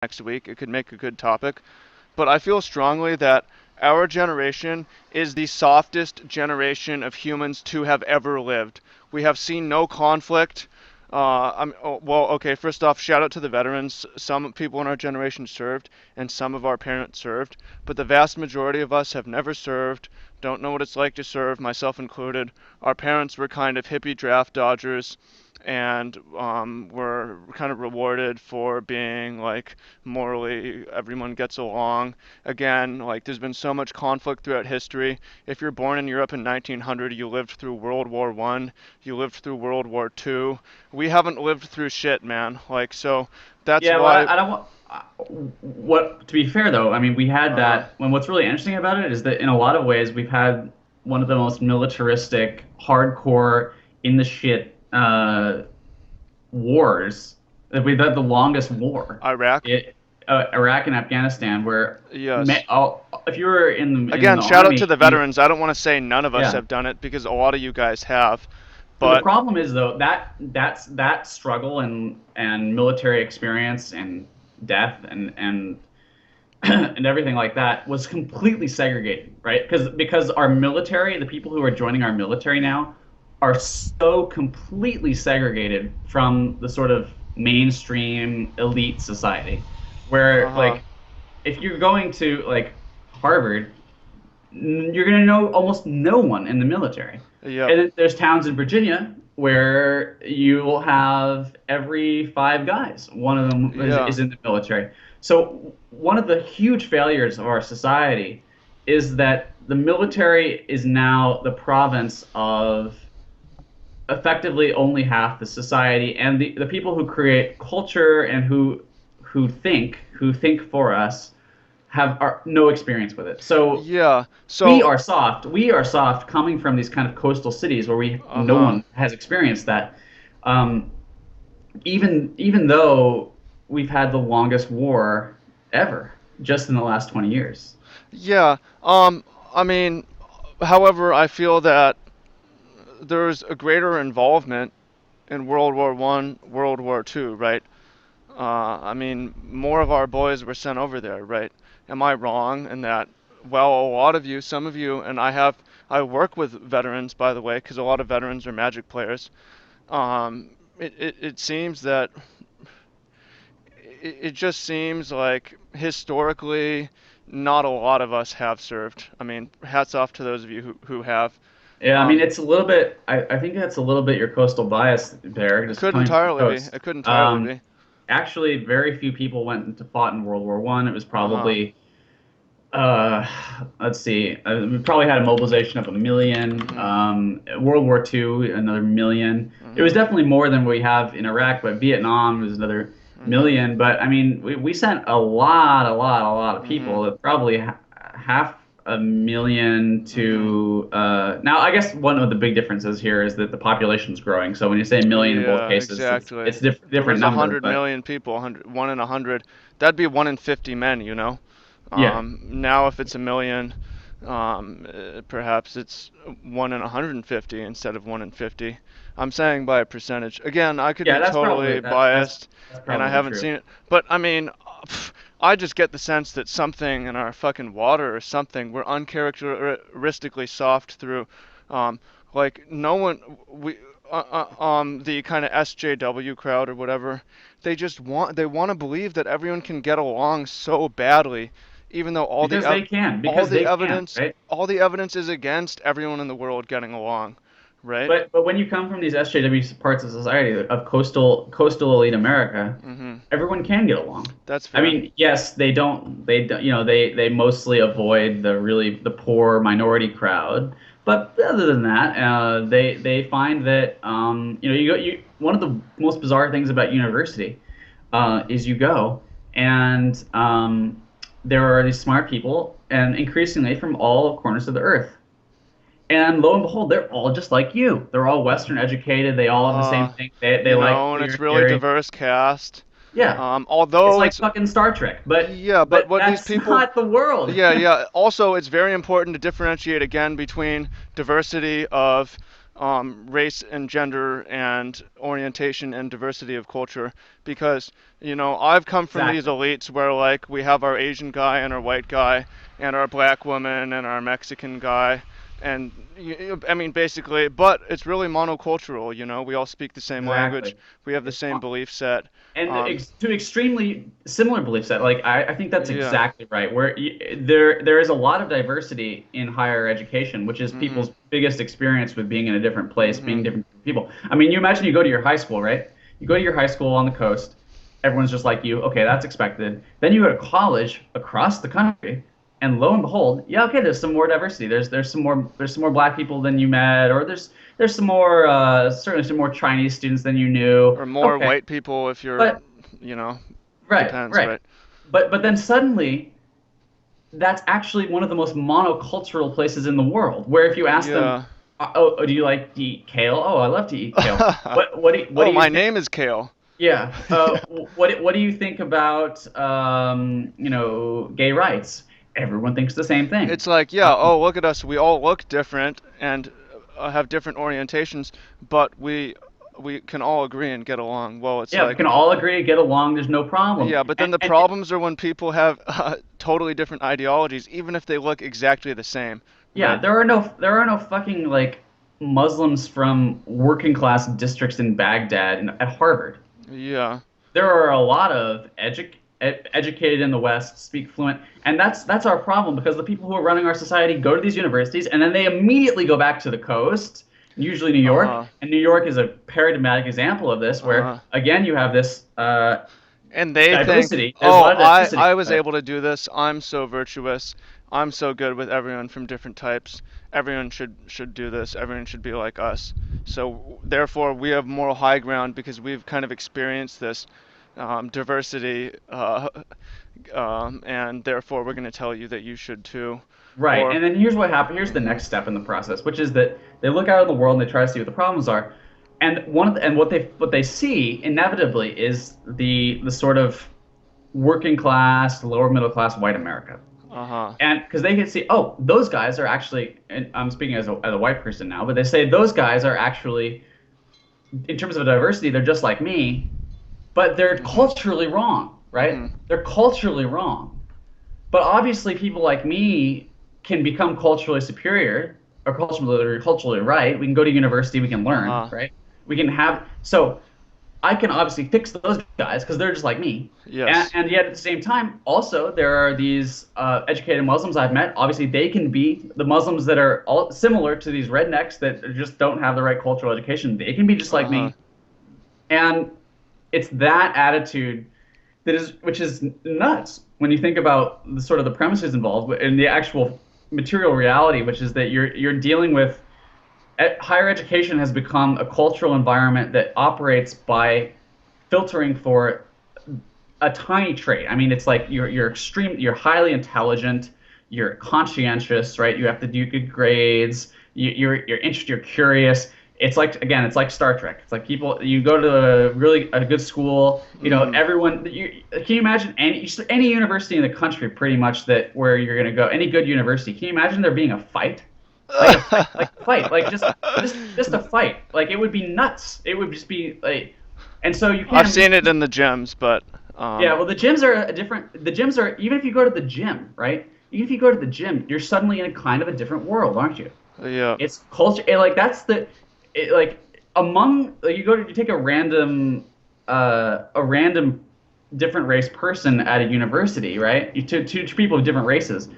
next week. It could make a good topic. But I feel strongly that our generation is the softest generation of humans to have ever lived. We have seen no conflict. Well, okay, first off, shout out to the veterans. Some people in our generation served, and some of our parents served, but the vast majority of us have never served, don't know what it's like to serve, myself included. Our parents were kind of hippie draft dodgers, and were kind of rewarded for being like morally everyone gets along. Again, like there's been so much conflict throughout history. If you're born in Europe in 1900, you lived through World War One, you lived through World War Two. We haven't lived through shit, man. Like so, that's Yeah, well, why. I don't want. What to be fair though, I mean, we had Uh huh. that. When what's really interesting about it is that in a lot of ways we've had one of the most militaristic, hardcore, in the shit wars. We've had the longest war, Iraq. Iraq and Afghanistan, where Yes. if you were in Again, the shout out to army, the veterans. I don't want to say none of us yeah. have done it because a lot of you guys have, But the but problem is though that struggle and military experience and death and and everything like that was completely segregated, right? Because our military, the people who are joining our military now, are so completely segregated from the sort of mainstream elite society, uh where huh. like if you're going to like Harvard, you're going to know almost no one in the military. Yep. And then there's towns in Virginia where you will have every five guys, one of them Yeah. is in the military. So one of the huge failures of our society is that the military is now the province of effectively only half the society, and the people who create culture and who think for us no experience with it. So Yeah. we So, are soft. We are soft coming from these kind of coastal cities where we no uh-huh. one has experienced that. Um, even though we've had the longest war ever just in the last 20 years. Yeah. I mean, however, I feel that there's a greater involvement in World War One, World War Two, right? I mean, more of our boys were sent over there, right? Am I wrong in that? Well, a lot of you, some of you, and I work with veterans, by the way, because a lot of veterans are Magic players. It seems that it just seems like historically, not a lot of us have served. I mean, hats off to those of you who have. Yeah, I mean Um, it's a little bit. I think that's a little bit your coastal bias there, it just could coming from the entirely be. coast. It could entirely be. Actually, very few people went into fought in World War One. It was Uh huh. probably Uh, let's see. We probably had a mobilization of 1 million. Mhm. World War II, another million. It was Mhm. definitely more than we have in Iraq, but Vietnam was another Mhm. million. But I mean, we sent a lot of Mhm. people. Probably half a million Mhm. to. Now, I guess one of the big differences here is that the population is growing. So when you say a million in both Yeah, cases, exactly. it's There different was a number. hundred But million people, 1 in 100. That'd be 1 in 50 men, you know. yeah, Now if it's a million, perhaps it's 1 in 150 instead of 1 in 50. I'm saying by a percentage. Again, I could yeah, be totally biased, that's and I probably haven't true. seen it. But I mean, I just get the sense that something in our fucking water or something, we're uncharacteristically soft through, um, like no one, the kind of SJW crowd or whatever, they want to believe that everyone can get along so badly, even though Because they can, right? all the evidence is against everyone in the world getting along, right? But when you come from these SJW parts of society of coastal elite America, Mhm. everyone can get along. That's I fair. mean, yes, they don't, they mostly avoid the poor minority crowd. But other than that, they find that you one of the most bizarre things about university is you go and there are these smart people and increasingly from all corners of the earth. And lo and behold, they're all just like you. They're all Western educated. They all have the same Uh, thing. They you like know, and it's queer really theory. diverse cast. Yeah, it's Although like it's fucking Star Trek. Yeah, but But what these that's people not the world. Yeah, yeah. Also, it's very important to differentiate again between diversity of race and gender and orientation and diversity of culture because I've come from these Exactly. elites where like we have our Asian guy and our white guy and our black woman and our Mexican guy and I mean basically, but it's really monocultural. We all speak the same language, Exactly. we have the It's same belief set. and um, to extremely similar belief set. Like I think that's yeah. exactly right. Where there is a lot of diversity in higher education, which is Mhm. people's biggest experience with being in a different place, being Mhm. different people. I mean, you imagine you go to your high school, right? You go to your high school on the coast, everyone's just like you. Okay, that's expected. Then you go to college across the country, and lo and behold, yeah, okay, there's some more diversity. There's some more black people than you met, or there's some more certainly some more Chinese students than you knew. Or more Okay, white people if you're, but you know, right, depends, right. right? But then suddenly that's actually one of the most monocultural places in the world. Where if you ask them, Yeah. oh, do you like to eat kale? Oh, I love to eat kale. What do Oh, you my think? name is Kale. Yeah. What do you think about gay rights? Everyone thinks the same thing. It's like, yeah, Um, oh, look at us. We all look different and have different orientations, but we can all agree and get along. Well, it's yeah, we like, can all agree, get along. There's no problem. yeah, but then the And problems are when people have totally different ideologies, even if they look exactly the same, yeah, right? there are no fucking like Muslims from working class districts in Baghdad at Harvard. Yeah. There are a lot of educated in the West, speak fluent, and that's our problem because the people who are running our society go to these universities and then they immediately go back to the coast, usually New York, Uh-huh. and New York is a paradigmatic example of this, where Uh-huh. again you have this And they think, diversity. There's a oh, lot of diversity, I was but able to do this. I'm so virtuous. I'm so good with everyone from different types. Everyone should do this. Everyone should be like us. So therefore, we have moral high ground because we've kind of experienced this diversity, and therefore we're going to tell you that you should too. right. Or, And then here's what happened. Here's the mhm, next step in the process, which is that they look out in the world and they try to see what the problems are. And what they see inevitably is the sort of working class, lower middle class white America. uh-huh, And because they can see, oh, those guys are actually, and I'm speaking as a white person now, but they say those guys are actually, in terms of diversity, they're just like me, but they're mhm, culturally wrong, right? mhm, They're culturally wrong. But obviously, people like me can become culturally superior or culturally right. We can go to university, we can learn, uh-huh, right? We can have so I can obviously fix those guys because they're just like me. And, yes, and yet at the same time, also there are these educated Muslims I've met. Obviously, they can be the Muslims that are all similar to these rednecks that just don't have the right cultural education. They can be just like uh-huh, me. And it's that attitude which is nuts when you think about the sort of the premises involved and the actual material reality, which is that you're dealing with higher education has become a cultural environment that operates by filtering for a tiny trait. I mean, it's like you're highly intelligent, you're conscientious, right? You have to do good grades. You're interested, you're curious. It's like Star Trek. It's like people you go to a good school. mhm. Everyone. Can you imagine any university in the country, pretty much that where you're gonna go, any good university? Can you imagine there being a fight? Like a fight, like just a fight. Like it would be nuts. It would just be like, and so you I've can't. seen it in the gyms, but Yeah, well, the gyms are a different. The gyms are even if you go to the gym, right? Even if you go to the gym, you're suddenly in a kind of a different world, aren't you? yeah. It's culture. Like that's like among like you take a random different race person at a university, right? Two people of different races,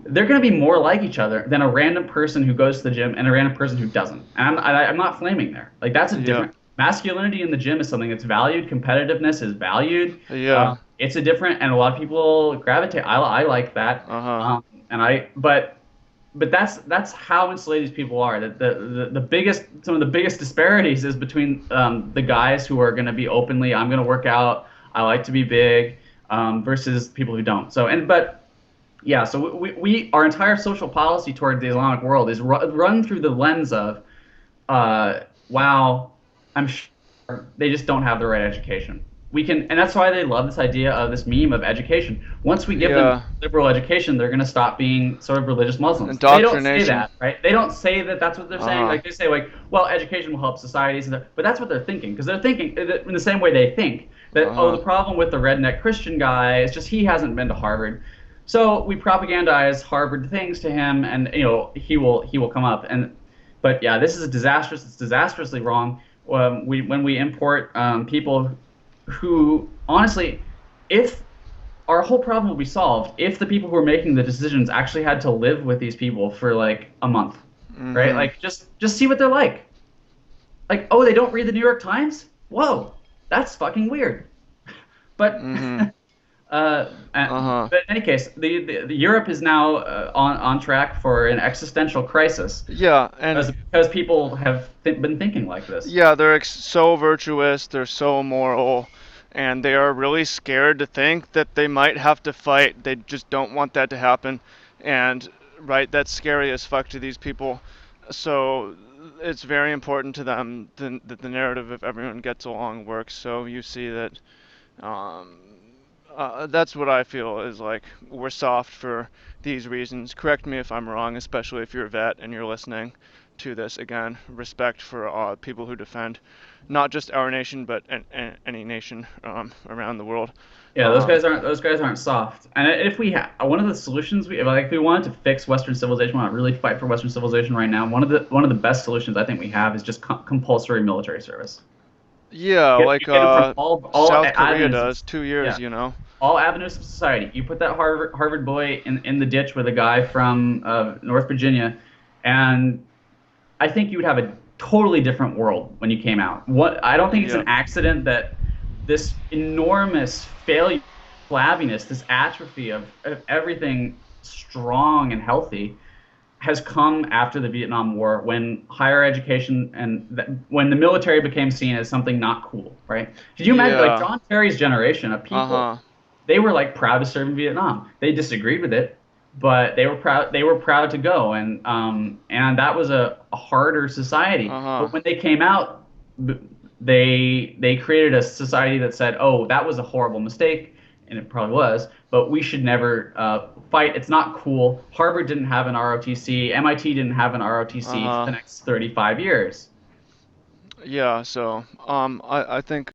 they're going to be more like each other than a random person who goes to the gym and a random person who doesn't. And I'm not flaming there. Like that's a Yeah. different masculinity in the gym is something that's valued. Competitiveness is valued. Yeah. It's a different, and a lot of people gravitate. I like that. Uh-huh. And but that's how insulated these people are. That the biggest some of the biggest disparities is between the guys who are going to be openly, I'm going to work out, I like to be big, versus people who don't. So and but yeah, so our entire social policy toward the Islamic world is run through the lens of, wow, I'm sure they just don't have the right education. we can, and that's why they love this idea of this meme of education. Once we give them Yeah. liberal education, they're going to stop being sort of religious Muslims. They don't say Indoctrination. that, right? They don't say that that's what they're saying. Uh-huh. Like they say, like, well, education will help societies, but that's what they're thinking because they're thinking in the same way they think that, oh, the Uh-huh. problem with the redneck Christian guy is just he hasn't been to Harvard. So we propagandize Harvard things to him, and he will come up. But yeah, this is disastrous. It's disastrously wrong. When we import people who honestly, if our whole problem will be solved if the people who are making the decisions actually had to live with these people for like a month, right? Mm-hmm. Like just see what they're like. Like, oh, they don't read the New York Times? Whoa, that's fucking weird. But Mm-hmm. uh, Uh-huh. but in any case, the Europe is now on track for an existential crisis Yeah, and because people have been thinking like this. yeah, they're so virtuous, they're so moral, and they are really scared to think that they might have to fight. They just don't want that to happen. And right, that's scary as fuck to these people. So it's very important to them that the narrative of everyone gets along works. So you see that um, that's what I feel is like we're soft for these reasons. Correct me if I'm wrong, especially if you're a vet and you're listening to this. Again, respect for people who defend not just our nation but any nation around the world. Yeah, Um, those guys aren't soft. And if we one of the solutions we like if we wanted to fix Western civilization, want to really fight for Western civilization right now, one of the best solutions I think we have is just compulsory military service. yeah, You like get them from all South Korea avenues does, 2 years, yeah, you know. all avenues of society. You put that Harvard boy in the ditch with a guy from North Virginia, and I think you would have a totally different world when you came out. What I don't think it's an Yep. accident that this enormous failure, flabbiness, this atrophy of everything strong and healthy has come after the Vietnam War when higher education and when the military became seen as something not cool, right? Did you imagine like Yeah. John Terry's generation of people, Uh-huh. they were like proud to serve in Vietnam. They disagreed with it, but they were proud. They were proud to go, and that was a harder society. Uh-huh. But when they came out, they created a society that said, "Oh, that was a horrible mistake," and it probably was. But we should never fight. It's not cool. Harvard didn't have an ROTC. MIT didn't have an ROTC for the Uh-huh. next 35 years. Yeah, so I think